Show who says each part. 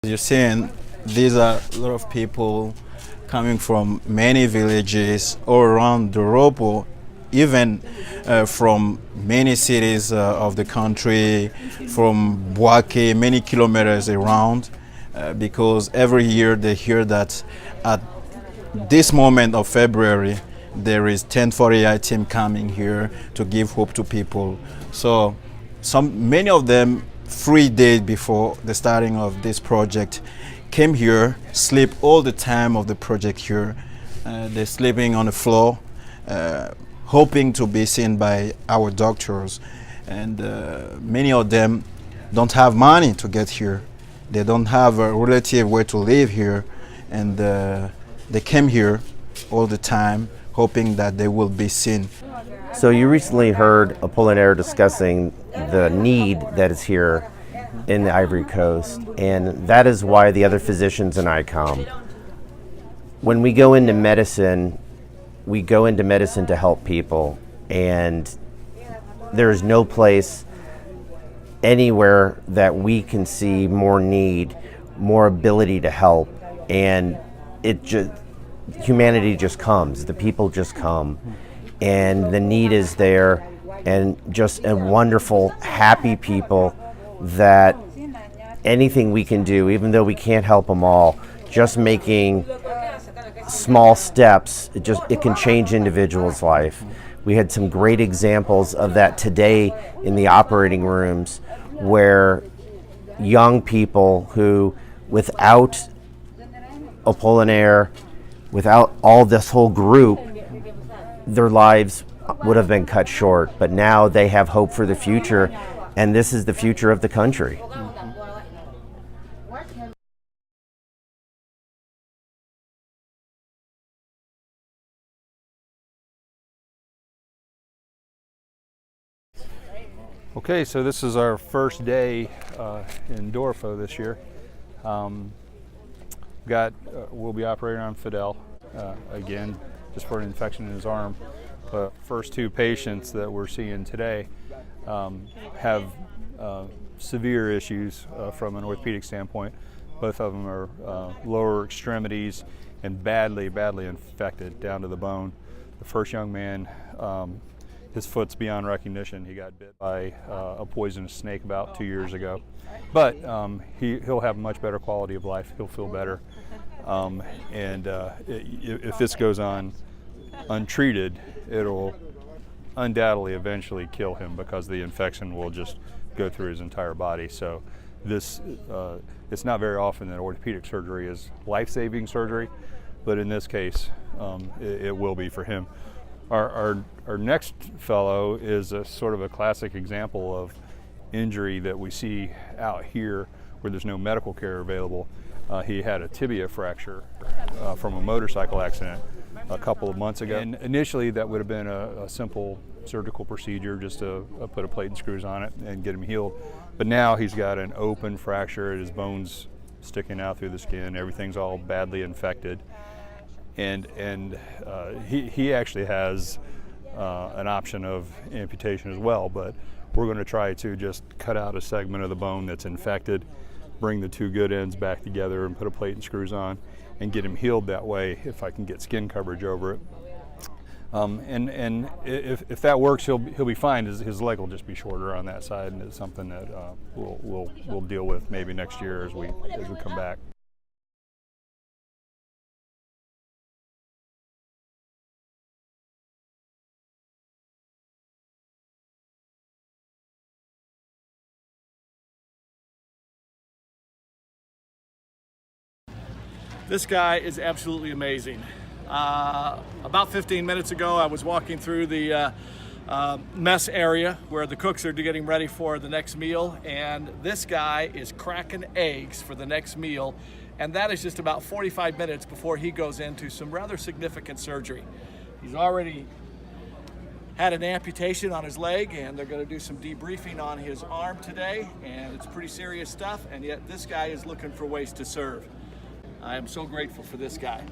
Speaker 1: You're seeing these are a lot of people coming from many villages all around Doropo, even from many cities of the country, from Buake, many kilometers around, because every year they hear that at this moment of February there is 1040i team coming here to give hope to people. So many of them 3 days before the starting of this project came here, sleep all the time of the project here. They're sleeping on the floor, hoping to be seen by our doctors. And many of them don't have money to get here. They don't have a relative where to live here. And they came here all the time, hoping that they will be seen.
Speaker 2: So you recently heard Apollinaire discussing the need that is here in the Ivory Coast, and that is why the other physicians and I come. When we go into medicine to help people, and there is no place anywhere that we can see more need, more ability to help, and humanity just comes, the people just come, and the need is there, and just a wonderful, happy people that anything we can do, even though we can't help them all, just making small steps, it can change individuals' life. We had some great examples of that today in the operating rooms, where young people who, without Apollinaire, without all this whole group, their lives would have been cut short, but now they have hope for the future, and this is the future of the country.
Speaker 3: Okay, so this is our first day in Doropo this year. We'll be operating on Fidel again, just for an infection in his arm. The first 2 patients that we're seeing today have severe issues from an orthopedic standpoint. Both of them are lower extremities and badly infected down to the bone. The first young man, his foot's beyond recognition. He got bit by a poisonous snake about 2 years ago. But he'll have a much better quality of life. He'll feel better. If this goes on untreated, it'll undoubtedly eventually kill him, because the infection will just go through his entire body. So it's not very often that orthopedic surgery is life-saving surgery, but in this case, it will be for him. Our next fellow is a sort of a classic example of injury that we see out here where there's no medical care available. He had a tibia fracture from a motorcycle accident a couple of months ago. And initially that would have been a simple surgical procedure, just to put a plate and screws on it and get him healed. But now he's got an open fracture, his bones sticking out through the skin, everything's all badly infected. And he actually has an option of amputation as well, but we're going to try to just cut out a segment of the bone that's infected, bring the 2 good ends back together and put a plate and screws on and get him healed that way if I can get skin coverage over it. And if that works, he'll be fine. His leg will just be shorter on that side, and it's something that we'll deal with maybe next year as we come back.
Speaker 4: This guy is absolutely amazing. About 15 minutes ago, I was walking through the mess area where the cooks are getting ready for the next meal, and this guy is cracking eggs for the next meal, and that is just about 45 minutes before he goes into some rather significant surgery. He's already had an amputation on his leg, and they're going to do some debriefing on his arm today, and it's pretty serious stuff, and yet this guy is looking for ways to serve. I am so grateful for this guy.